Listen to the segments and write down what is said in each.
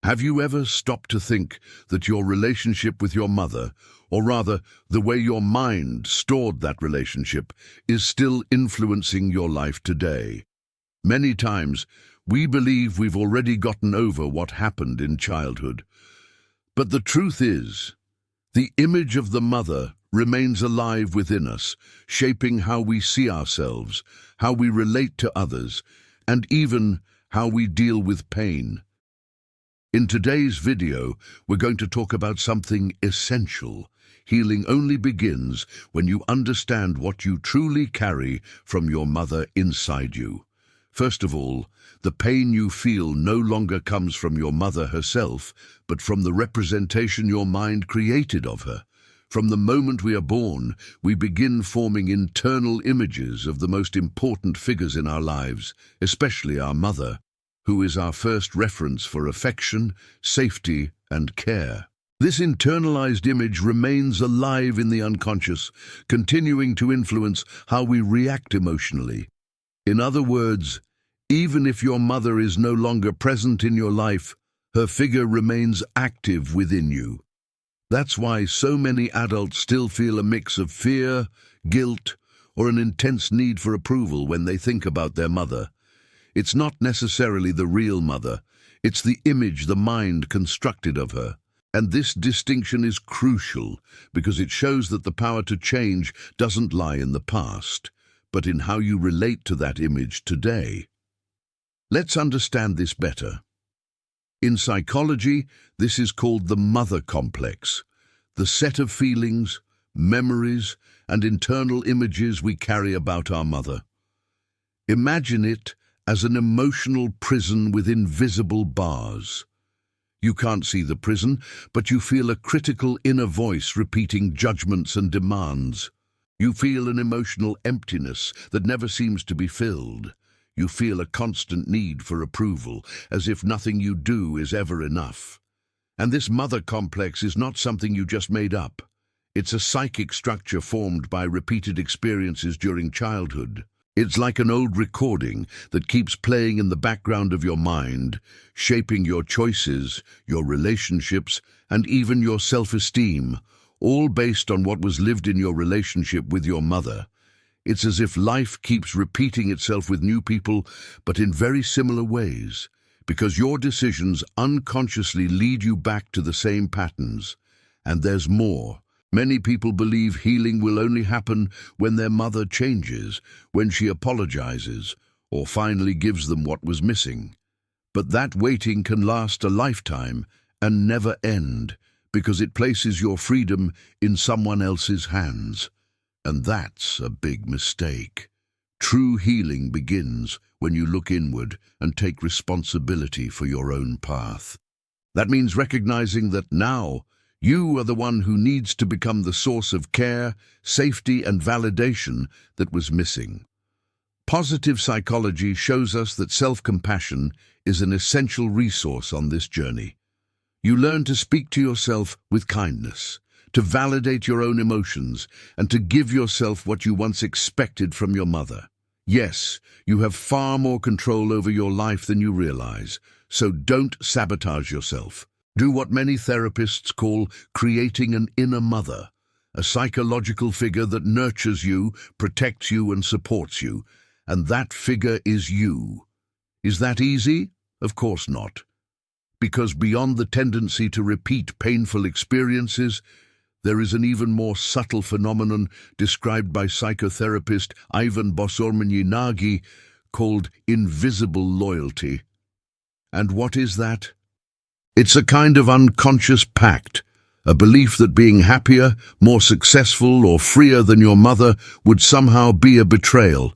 Have you ever stopped to think that your relationship with your mother, or rather, the way your mind stored that relationship, is still influencing your life today? Many times, we believe we've already gotten over what happened in childhood. But the truth is, the image of the mother remains alive within us, shaping how we see ourselves, how we relate to others, and even how we deal with pain. In today's video, we're going to talk about something essential. Healing only begins when you understand what you truly carry from your mother inside you. First of all, the pain you feel no longer comes from your mother herself, but from the representation your mind created of her. From the moment we are born, we begin forming internal images of the most important figures in our lives, especially our mother, who is our first reference for affection, safety, and care. This internalized image remains alive in the unconscious, continuing to influence how we react emotionally. In other words, even if your mother is no longer present in your life, her figure remains active within you. That's why so many adults still feel a mix of fear, guilt, or an intense need for approval when they think about their mother. It's not necessarily the real mother, it's the image the mind constructed of her. And this distinction is crucial because it shows that the power to change doesn't lie in the past, but in how you relate to that image today. Let's understand this better. In psychology, this is called the mother complex, the set of feelings, memories, and internal images we carry about our mother. Imagine it as an emotional prison with invisible bars. You can't see the prison, but you feel a critical inner voice repeating judgments and demands. You feel an emotional emptiness that never seems to be filled. You feel a constant need for approval, as if nothing you do is ever enough. And this mother complex is not something you just made up. It's a psychic structure formed by repeated experiences during childhood. It's like an old recording that keeps playing in the background of your mind, shaping your choices, your relationships, and even your self-esteem, all based on what was lived in your relationship with your mother. It's as if life keeps repeating itself with new people, but in very similar ways, because your decisions unconsciously lead you back to the same patterns. And there's more. Many people believe healing will only happen when their mother changes, when she apologizes, or finally gives them what was missing. But that waiting can last a lifetime and never end, because it places your freedom in someone else's hands. And that's a big mistake. True healing begins when you look inward and take responsibility for your own path. That means recognizing that now, you are the one who needs to become the source of care, safety, and validation that was missing. Positive psychology shows us that self-compassion is an essential resource on this journey. You learn to speak to yourself with kindness, to validate your own emotions, and to give yourself what you once expected from your mother. Yes, you have far more control over your life than you realize, so don't sabotage yourself. Do what many therapists call creating an inner mother, a psychological figure that nurtures you, protects you, and supports you. And that figure is you. Is that easy? Of course not. Because beyond the tendency to repeat painful experiences, there is an even more subtle phenomenon described by psychotherapist Ivan Bosormanyi-Nagy called invisible loyalty. And what is that? It's a kind of unconscious pact, a belief that being happier, more successful, or freer than your mother would somehow be a betrayal.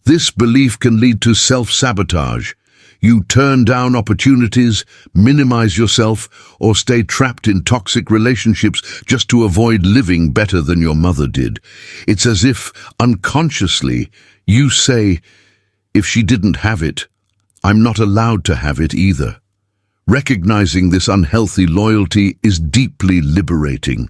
This belief can lead to self-sabotage. You turn down opportunities, minimize yourself, or stay trapped in toxic relationships just to avoid living better than your mother did. It's as if, unconsciously, you say, if she didn't have it, I'm not allowed to have it either. Recognizing this unhealthy loyalty is deeply liberating,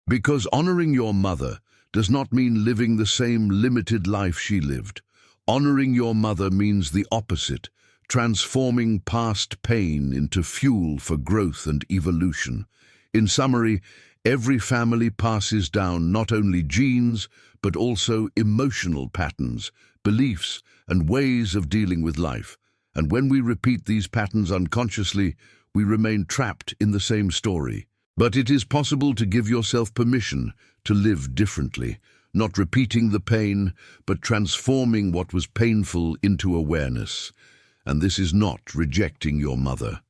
because honoring your mother does not mean living the same limited life she lived. Honoring your mother means the opposite, transforming past pain into fuel for growth and evolution. In summary, every family passes down not only genes, but also emotional patterns, beliefs, and ways of dealing with life. And when we repeat these patterns unconsciously, we remain trapped in the same story. But it is possible to give yourself permission to live differently, not repeating the pain, but transforming what was painful into awareness. And this is not rejecting your mother.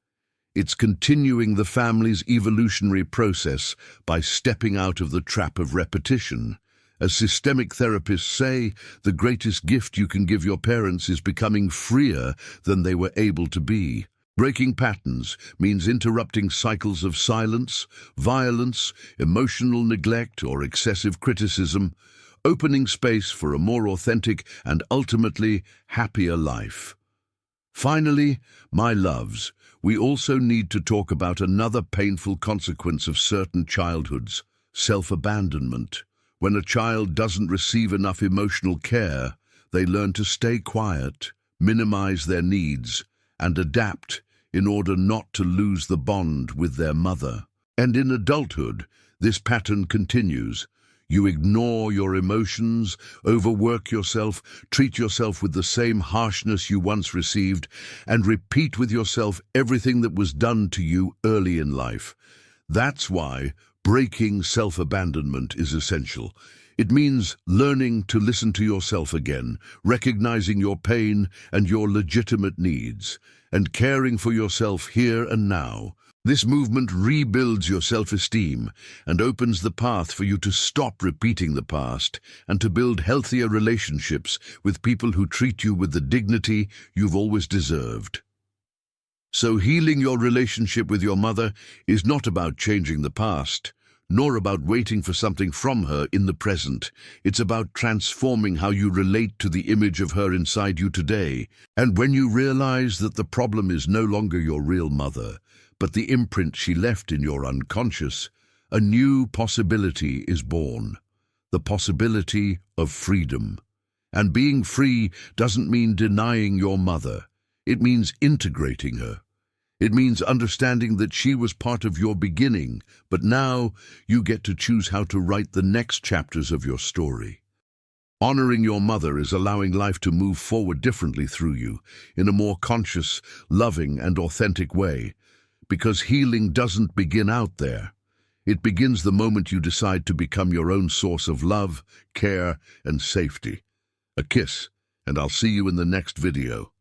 It's continuing the family's evolutionary process by stepping out of the trap of repetition. As systemic therapists say, the greatest gift you can give your parents is becoming freer than they were able to be. Breaking patterns means interrupting cycles of silence, violence, emotional neglect, or excessive criticism, opening space for a more authentic and ultimately happier life. Finally, my loves, we also need to talk about another painful consequence of certain childhoods: self-abandonment. When a child doesn't receive enough emotional care, they learn to stay quiet, minimize their needs, and adapt in order not to lose the bond with their mother. And in adulthood, this pattern continues. You ignore your emotions, overwork yourself, treat yourself with the same harshness you once received, and repeat with yourself everything that was done to you early in life. That's why breaking self-abandonment is essential. It means learning to listen to yourself again, recognizing your pain and your legitimate needs, and caring for yourself here and now. This movement rebuilds your self-esteem and opens the path for you to stop repeating the past and to build healthier relationships with people who treat you with the dignity you've always deserved. So healing your relationship with your mother is not about changing the past, nor about waiting for something from her in the present. It's about transforming how you relate to the image of her inside you today. And when you realize that the problem is no longer your real mother, but the imprint she left in your unconscious, a new possibility is born. The possibility of freedom. And being free doesn't mean denying your mother. It means integrating her. It means understanding that she was part of your beginning, but now you get to choose how to write the next chapters of your story. Honoring your mother is allowing life to move forward differently through you, in a more conscious, loving, and authentic way. Because healing doesn't begin out there. It begins the moment you decide to become your own source of love, care, and safety. A kiss, and I'll see you in the next video.